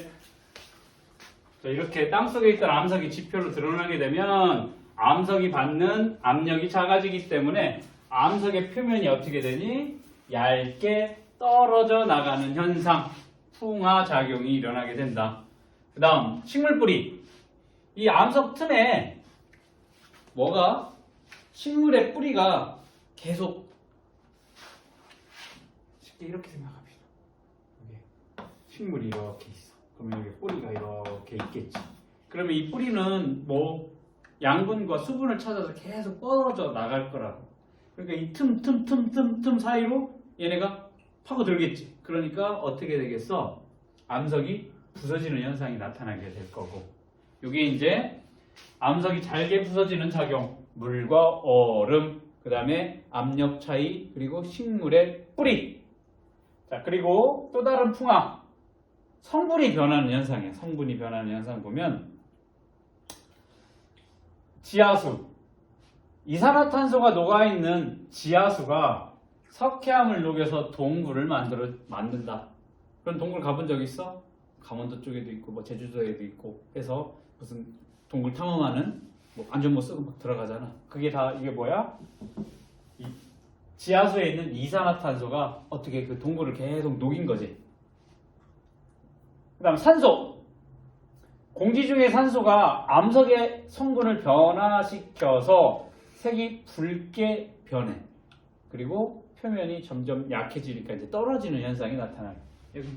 자, 이렇게 땅속에 있던 암석이 지표로 드러나게 되면 암석이 받는 압력이 작아지기 때문에 암석의 표면이 어떻게 되니? 얇게 떨어져 나가는 현상, 풍화작용이 일어나게 된다. 그 다음 식물뿌리. 이 암석 틈에 뭐가? 식물의 뿌리가 계속 쉽게 이렇게 생각합시다. 여기 식물이 이렇게 있어. 그러면 여기 뿌리가 이렇게 있겠지. 그러면 이 뿌리는 뭐 양분과 수분을 찾아서 계속 뻗어져 나갈 거라고. 그러니까 이 틈 사이로 얘네가 파고들겠지. 그러니까 어떻게 되겠어? 암석이 부서지는 현상이 나타나게 될 거고. 이게 이제 암석이 잘게 부서지는 작용. 물과 얼음, 그 다음에 압력 차이, 그리고 식물의 뿌리. 자, 그리고 또 다른 풍화. 성분이 변하는 현상이에요. 성분이 변하는 현상 보면 지하수. 이산화탄소가 녹아있는 지하수가 석회암을 녹여서 동굴을 만든다. 그런 동굴 가본 적 있어? 강원도 쪽에도 있고 뭐 제주도에도 있고 해서 무슨 동굴 탐험하는 뭐 안전모 쓰고 막 들어가잖아. 그게 다 이게 뭐야? 이 지하수에 있는 이산화탄소가 어떻게 그 동굴을 계속 녹인 거지. 그 다음 산소. 공기 중의 산소가 암석의 성분을 변화시켜서 색이 붉게 변해. 그리고 표면이 점점 약해지니까 이제 떨어지는 현상이 나타나요. 여기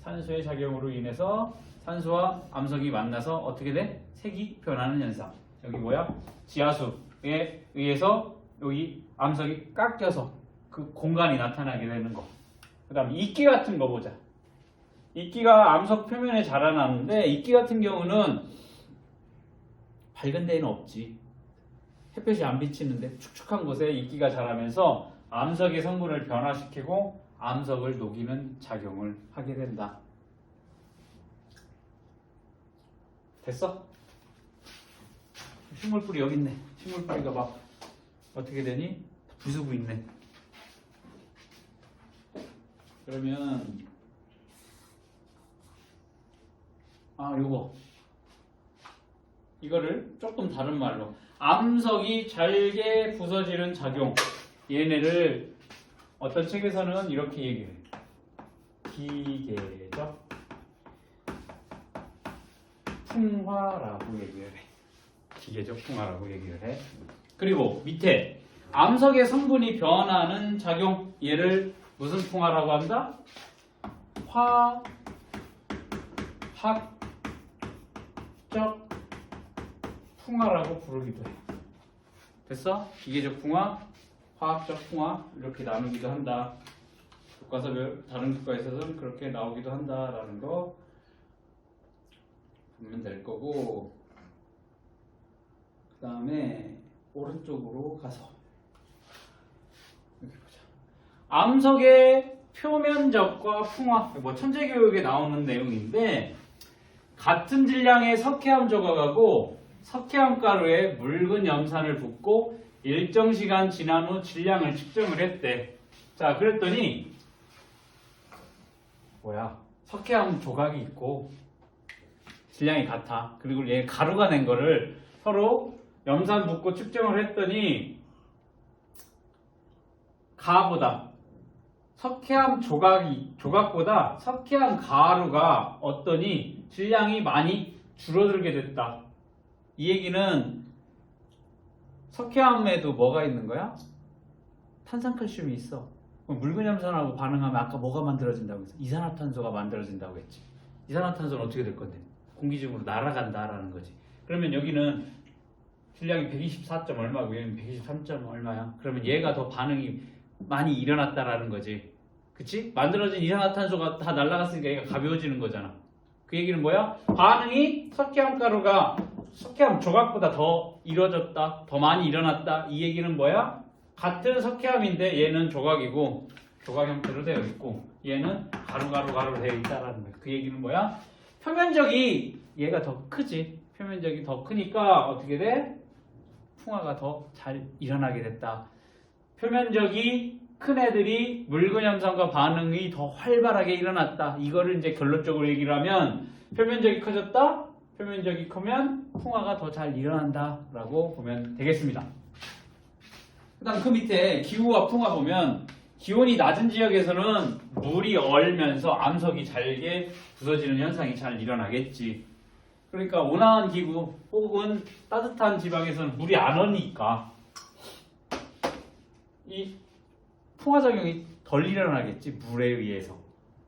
산소의 작용으로 인해서 산소와 암석이 만나서 어떻게 돼? 색이 변하는 현상. 여기 뭐야? 지하수에 의해서 여기 암석이 깎여서 그 공간이 나타나게 되는 거. 그 다음 이끼 같은 거 보자. 이끼가 암석 표면에 자라나는데 이끼 같은 경우는 밝은 데에는 없지. 햇볕이 안 비치는데 축축한 곳에 이끼가 자라면서 암석의 성분을 변화시키고 암석을 녹이는 작용을 하게 된다. 됐어? 식물뿌리 여기 있네. 식물뿌리가 막 어떻게 되니? 부수고 있네. 그러면 요거 이거를 조금 다른 말로 암석이 잘게 부서지는 작용. 얘네를 어떤 책에서는 이렇게 얘기해. 기계적 풍화라고 얘기를 해. 기계적 풍화라고 얘기를 해. 그리고 밑에 암석의 성분이 변하는 작용. 얘를 무슨 풍화라고 한다? 화학적 풍화라고 부르기도 해. 됐어? 기계적 풍화, 화학적 풍화 이렇게 나누기도 한다. 교과서 다른 교과에서는 그렇게 나오기도 한다라는 거 보면 될 거고. 그 다음에 오른쪽으로 가서 이렇게 보자. 암석의 표면적과 풍화, 뭐 천재교육에 나오는 내용인데 같은 질량의 석회암 조각하고 석회암 가루에 묽은 염산을 붓고 일정 시간 지난 후 질량을 측정을 했대. 자, 그랬더니 뭐야? 석회암 조각이 있고 질량이 같아. 그리고 얘 가루가 낸 거를 서로 염산 붓고 측정을 했더니 가보다 석회암 조각보다 석회암 가루가 어떠니 질량이 많이 줄어들게 됐다. 이 얘기는 석회암에도 뭐가 있는 거야? 탄산칼슘이 있어. 묽은염산하고 반응하면 아까 뭐가 만들어진다고 했어? 이산화탄소가 만들어진다고 했지. 이산화탄소는 어떻게 될 건데? 공기 중으로 날아간다라는 거지. 그러면 여기는 질량이 124. 얼마고 얘는 123. 얼마야? 그러면 얘가 더 반응이 많이 일어났다라는 거지. 그치? 만들어진 이산화탄소가 다 날아갔으니까 얘가 가벼워지는 거잖아. 그 얘기는 뭐야? 반응이 석회암 가루가 석회암 조각보다 더 이루어졌다, 더 많이 일어났다. 이 얘기는 뭐야? 같은 석회암인데 얘는 조각이고 조각 형태로 되어 있고 얘는 가루 되어 있다라는 거야. 그 얘기는 뭐야? 표면적이 얘가 더 크지. 표면적이 더 크니까 어떻게 돼? 풍화가 더 잘 일어나게 됐다. 표면적이 큰 애들이 묽은염산과 반응이 더 활발하게 일어났다. 이거를 이제 결론적으로 얘기를 하면 표면적이 커졌다. 표면적이 크면 풍화가 더 잘 일어난다 라고 보면 되겠습니다. 그 다음 그 밑에 기후와 풍화 보면 기온이 낮은 지역에서는 물이 얼면서 암석이 잘게 부서지는 현상이 잘 일어나겠지. 그러니까 온화한 기후 혹은 따뜻한 지방에서는 물이 안 얼니까 이 풍화작용이 덜 일어나겠지. 물에 의해서,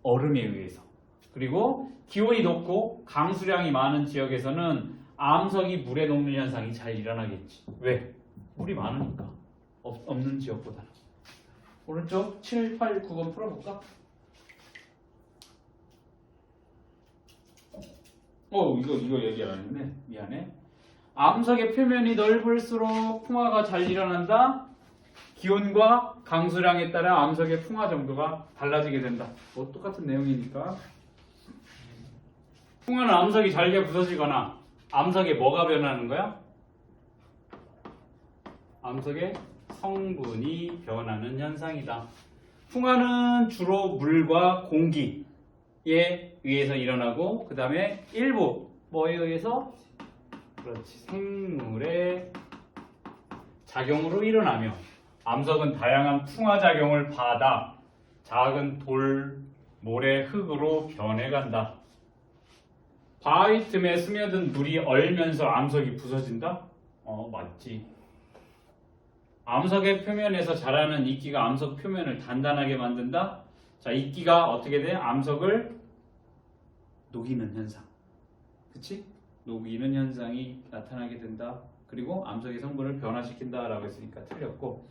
얼음에 의해서. 그리고 기온이 높고 강수량이 많은 지역에서는 암석이 물에 녹는 현상이 잘 일어나겠지. 왜? 물이 많으니까. 없는 지역보다는. 오른쪽 7, 8, 9번 풀어볼까? 이거 얘기 안 했네. 미안해. 암석의 표면이 넓을수록 풍화가 잘 일어난다. 기온과 강수량에 따라 암석의 풍화 정도가 달라지게 된다. 똑같은 내용이니까. 풍화는 암석이 잘게 부서지거나 암석에 뭐가 변하는 거야? 암석의 성분이 변하는 현상이다. 풍화는 주로 물과 공기에 의해서 일어나고 그 다음에 일부 뭐에 의해서? 그렇지, 생물의 작용으로 일어나며 암석은 다양한 풍화작용을 받아 작은 돌, 모래, 흙으로 변해간다. 바위 틈에 스며든 물이 얼면서 암석이 부서진다? 맞지. 암석의 표면에서 자라는 이끼가 암석 표면을 단단하게 만든다? 자, 이끼가 어떻게 돼? 암석을 녹이는 현상. 그치? 녹이는 현상이 나타나게 된다. 그리고 암석의 성분을 변화시킨다라고 했으니까 틀렸고,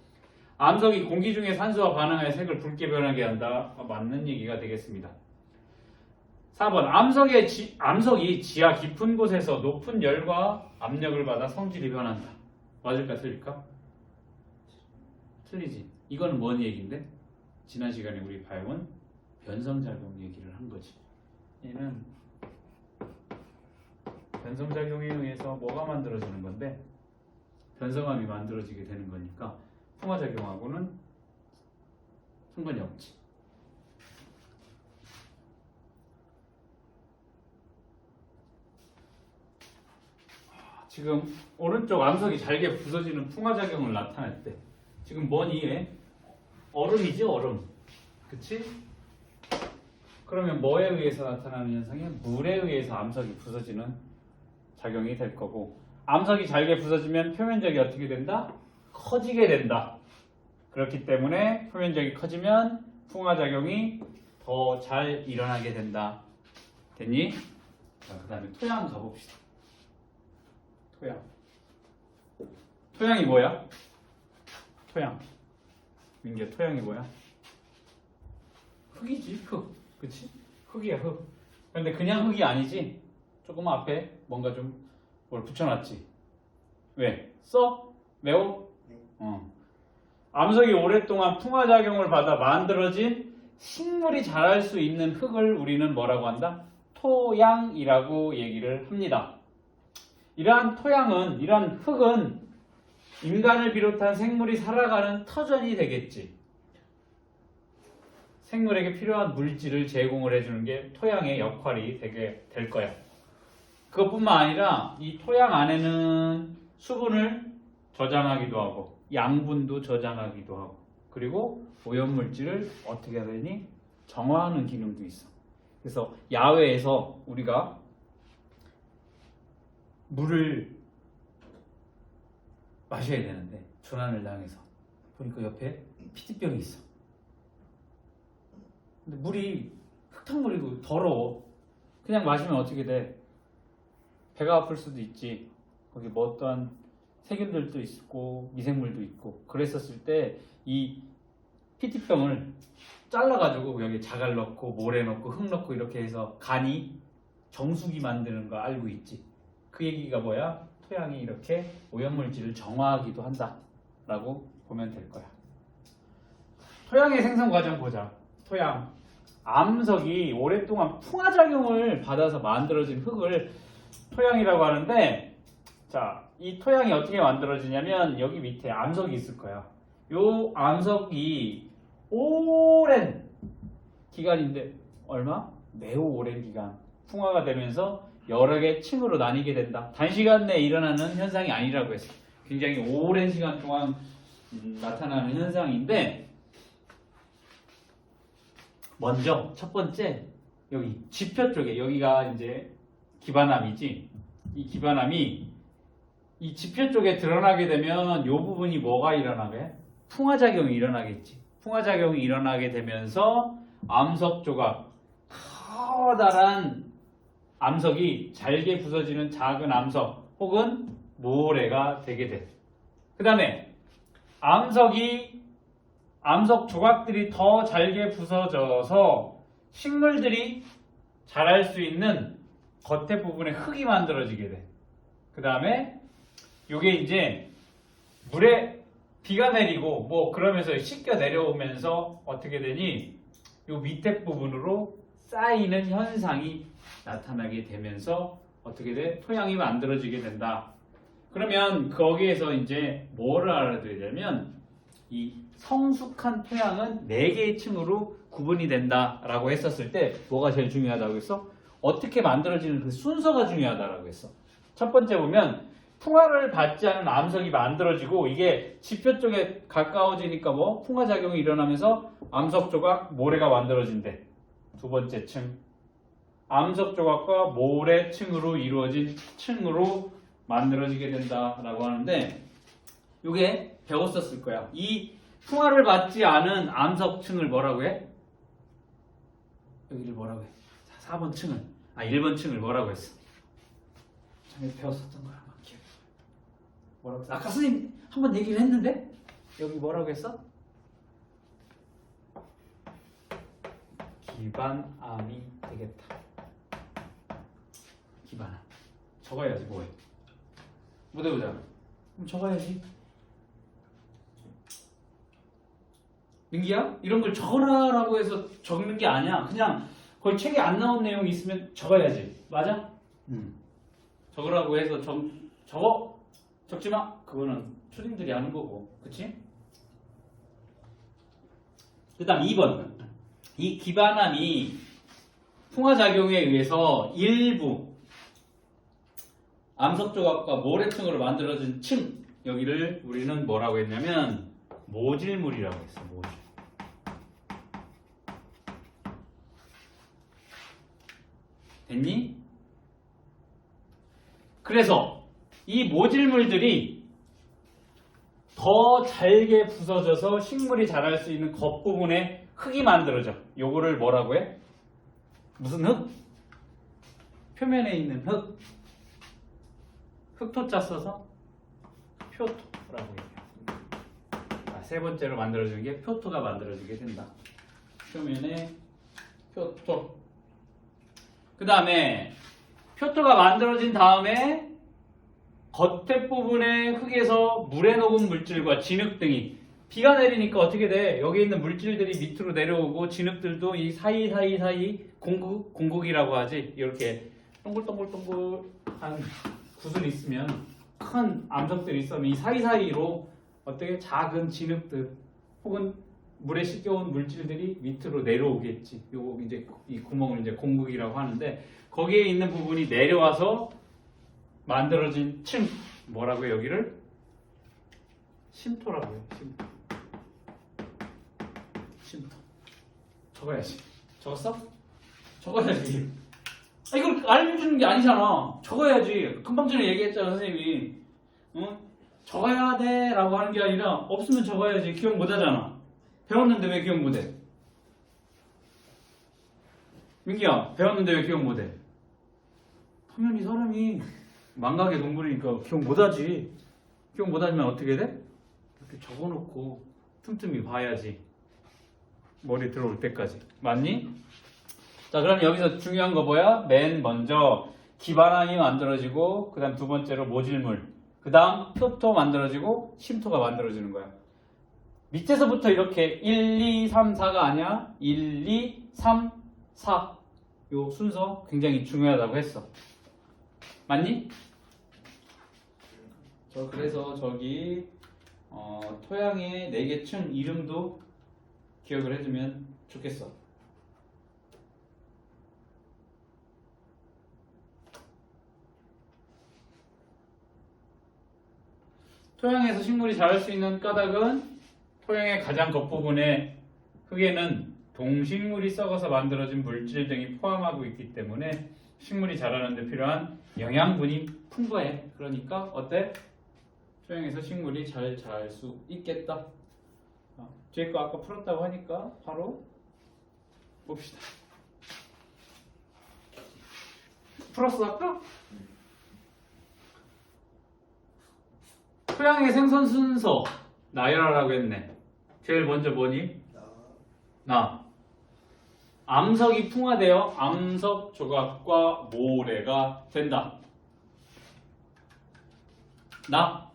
암석이 공기 중에 산소와 반응하여 색을 붉게 변하게 한다. 맞는 얘기가 되겠습니다. 4번 암석이 지하 깊은 곳에서 높은 열과 압력을 받아 성질이 변한다. 맞을까 틀릴까? 틀리지. 이거는 뭔 얘기인데? 지난 시간에 우리 배운 변성작용 얘기를 한 거지. 얘는 변성작용에 의해서 뭐가 만들어지는 건데 변성암이 만들어지게 되는 거니까 풍화작용하고는 상관이 없지. 지금 오른쪽 암석이 잘게 부서지는 풍화작용을 나타낼 때 지금 뭐니 얘? 얼음이지 얼음. 그치? 그러면 뭐에 의해서 나타나는 현상이야? 물에 의해서 암석이 부서지는 작용이 될 거고, 암석이 잘게 부서지면 표면적이 어떻게 된다? 커지게 된다. 그렇기 때문에 표면적이 커지면 풍화작용이 더 잘 일어나게 된다. 됐니? 자, 그 다음에 토양 가봅시다. 토양이 뭐야? 토양. 민규야, 토양이 뭐야? 흙이지, 흙. 그치? 흙이야, 흙. 근데 그냥 흙이 아니지? 조금 앞에 뭔가 좀 뭘 붙여놨지? 왜? 써? 매워? 암석이 오랫동안 풍화작용을 받아 만들어진 식물이 자랄 수 있는 흙을 우리는 뭐라고 한다? 토양이라고 얘기를 합니다. 이러한 흙은 인간을 비롯한 생물이 살아가는 터전이 되겠지. 생물에게 필요한 물질을 제공을 해주는 게 토양의 역할이 되게 될 거야. 그것뿐만 아니라 이 토양 안에는 수분을 저장하기도 하고 양분도 저장하기도 하고 그리고 오염물질을 어떻게 하더니 정화하는 기능도 있어. 그래서 야외에서 우리가 물을 마셔야 되는데 조난을 당해서 보니까 옆에 피트병이 있어. 근데 물이 흙탕물이고 더러워. 그냥 마시면 어떻게 돼? 배가 아플 수도 있지. 거기 뭐 어떠한 세균들도 있고 미생물도 있고 그랬었을 때 이 피트병을 잘라가지고 여기 자갈 넣고 모래 넣고 흙 넣고 이렇게 해서 간이 정수기 만드는 거 알고 있지. 그 얘기가 뭐야? 토양이 이렇게 오염물질을 정화하기도 한다라고 보면 될 거야. 토양의 생성 과정 보자. 토양. 암석이 오랫동안 풍화작용을 받아서 만들어진 흙을 토양이라고 하는데, 자, 이 토양이 어떻게 만들어지냐면 여기 밑에 암석이 있을 거야. 요 암석이 오랜 기간인데 얼마? 매우 오랜 기간 풍화가 되면서 여러 개 층으로 나뉘게 된다. 단시간 내에 일어나는 현상이 아니라고 했어. 굉장히 오랜 시간 동안 나타나는 현상인데, 먼저 첫 번째 여기 지표 쪽에 여기가 이제 기반암이지. 이 기반암이 이 지표 쪽에 드러나게 되면 이 부분이 뭐가 일어나게? 풍화작용이 일어나겠지. 풍화작용이 일어나게 되면서 암석 조각, 커다란 암석이 잘게 부서지는 작은 암석 혹은 모래가 되게 돼. 그 다음에 암석 조각들이 더 잘게 부서져서 식물들이 자랄 수 있는 겉에 부분에 흙이 만들어지게 돼. 그 다음에 이게 이제 물에 비가 내리고 뭐 그러면서 씻겨 내려오면서 어떻게 되니 요 밑에 부분으로 쌓이는 현상이 나타나게 되면서 어떻게 돼? 토양이 만들어지게 된다. 그러면 거기에서 이제 뭐를 알아둬야 되냐면 이 성숙한 토양은 4개의 층으로 구분이 된다라고 했었을 때 뭐가 제일 중요하다고 했어? 어떻게 만들어지는 그 순서가 중요하다라고 했어. 첫 번째 보면 풍화를 받지 않은 암석이 만들어지고 이게 지표 쪽에 가까워지니까 뭐 풍화작용이 일어나면서 암석 조각, 모래가 만들어진대. 두 번째 층. 암석 조각과 모래 층으로 이루어진 층으로 만들어지게 된다라고 하는데 이게 배웠었을 거야. 이 풍화를 받지 않은 암석층을 뭐라고 해? 여기를 뭐라고 해? 4번 층을 1번 층을 뭐라고 했어? 전에 배웠었던 거야. 막 기억해. 뭐라고 했어? 아까 선생님 한번 얘기를 했는데 여기 뭐라고 했어? 기반암이 되겠다. 기반암. 적어야지 뭐해? 못 해보자. 그럼 적어야지. 민기야? 이런 걸 적어라라고 해서 적는 게 아니야. 그냥 거의 책에 안 나온 내용이 있으면 적어야지. 맞아? 적으라고 해서 적어? 적지 마? 그거는 초딩들이 하는 거고. 그치? 그 다음 2번. 이 기반암이 풍화작용에 의해서 일부 암석 조각과 모래층으로 만들어진 층, 여기를 우리는 뭐라고 했냐면 모질물이라고 했어. 모질. 됐니? 그래서 이 모질물들이 더 잘게 부서져서 식물이 자랄 수 있는 겉부분에 흙이 만들어져. 요거를 뭐라고 해? 무슨 흙? 표면에 있는 흙. 흙토자 써서 표토라고 해요. 세 번째로 만들어지는 게 표토가 만들어지게 된다. 표면에 표토. 그 다음에 표토가 만들어진 다음에 겉에 부분의 흙에서 물에 녹은 물질과 진흙 등이 비가 내리니까 어떻게 돼? 여기 있는 물질들이 밑으로 내려오고 진흙들도 이 사이 공국이라고 하지. 이렇게 동글동글동글한 구슬이 있으면 큰 암석들이 있으면 이 사이사이로 어떻게 작은 진흙들 혹은 물에 씻겨온 물질들이 밑으로 내려오겠지. 요거 이제 이 구멍을 이제 공극이라고 하는데 거기에 있는 부분이 내려와서 만들어진 층 뭐라고요? 여기를 심토라고 해요. 심토. 적어야지. 적었어? 적어야지. 이걸 알려주는 게 아니잖아. 적어야지. 금방 전에 얘기했잖아, 선생님이. 응? 적어야 돼 라고 하는 게 아니라 없으면 적어야지. 기억 못 하잖아. 배웠는데 왜 기억 못 해? 민기야, 배웠는데 왜 기억 못 해? 당연히 사람이 망각의 동물이니까 기억 못 하지. 기억 못 하면 어떻게 돼? 이렇게 적어놓고 틈틈이 봐야지. 머리 들어올 때까지. 맞니? 자, 그럼 여기서 중요한 거 뭐야? 맨 먼저 기반항이 만들어지고 그 다음 두 번째로 모질물 그 다음 표토 만들어지고 심토가 만들어지는 거야. 밑에서부터 이렇게 1, 2, 3, 4가 아니야. 1, 2, 3, 4 요 순서 굉장히 중요하다고 했어. 맞니? 그래서 저기 토양의 4개 층 이름도 기억을 해두면 좋겠어. 토양에서 식물이 자랄 수 있는 까닭은 토양의 가장 겉부분에 흙에는 동식물이 썩어서 만들어진 물질 등이 포함하고 있기 때문에 식물이 자라는 데 필요한 영양분이 풍부해. 그러니까 어때? 토양에서 식물이 잘 자랄 수 있겠다. 뒤에 거 아까 풀었다고 하니까 바로 봅시다. 풀었어 아까? 토양의 생선 순서 나열하라고 했네. 제일 먼저 뭐니? 나. 암석이 풍화되어 암석 조각과 모래가 된다. 나.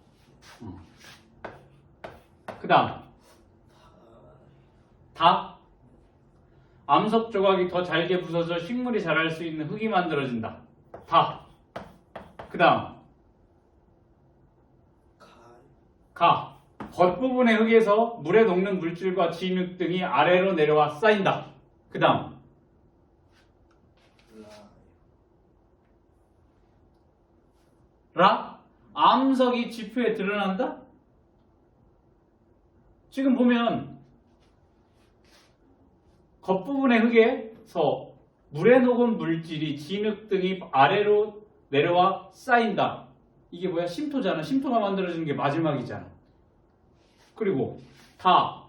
그 다음 다. 암석 조각이 더 잘게 부서져 식물이 자랄 수 있는 흙이 만들어진다. 다. 그 다음 가. 겉부분의 흙에서 물에 녹는 물질과 진흙 등이 아래로 내려와 쌓인다. 그 다음 라. 암석이 지표에 드러난다. 지금 보면 겉부분의 흙에서 물에 녹은 물질이 진흙 등이 아래로 내려와 쌓인다. 이게 뭐야? 심토잖아. 심토가 만들어지는 게 마지막이잖아. 그리고 다.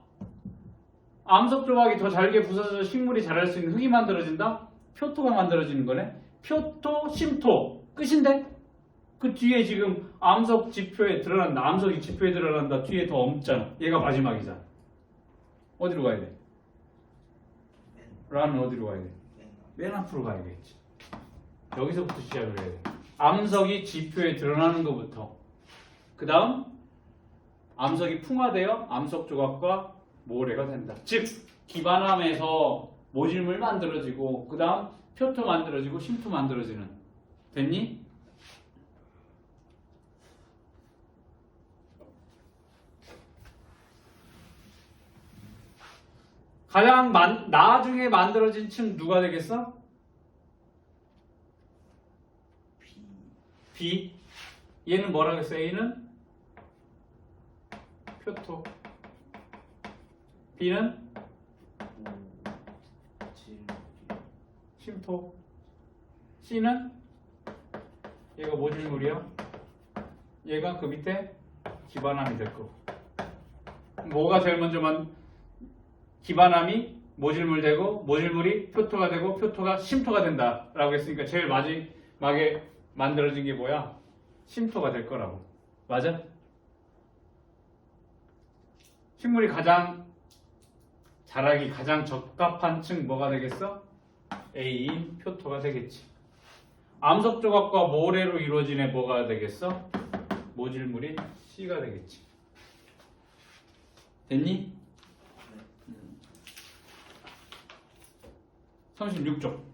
암석 조각이 더 잘게 부서져서 식물이 자랄 수 있는 흙이 만들어진다. 표토가 만들어지는 거네. 표토, 심토. 끝인데? 그 뒤에 지금 암석 지표에 드러난다. 암석이 지표에 드러난다. 뒤에 더 없잖아. 얘가 마지막이잖아. 어디로 가야 돼? 라는 어디로 가야 돼? 맨 앞으로 가야겠지. 여기서부터 시작을 해야 돼. 암석이 지표에 드러나는 것부터. 그 다음 암석이 풍화되어 암석 조각과 모래가 된다. 즉 기반암에서 모질물 만들어지고 그 다음 표토 만들어지고 심토 만들어지는. 됐니? 가장 나중에 만들어진 층 누가 되겠어? B. 얘는 뭐라고 했어? A는 표토. B는 심토. C는 얘가 모질물이야. 얘가 그 밑에 기반암이 될 거고. 뭐가 제일 먼저 기반암이 모질물 되고 모질물이 표토가 되고 표토가 심토가 된다 라고 했으니까 제일 마지막에 만들어진 게 뭐야? 심토가 될 거라고. 맞아? 식물이 가장 자라기 가장 적합한 층 뭐가 되겠어? A인 표토가 되겠지. 암석 조각과 모래로 이루어진 애 뭐가 되겠어? 모질물이 C가 되겠지. 됐니? 36쪽.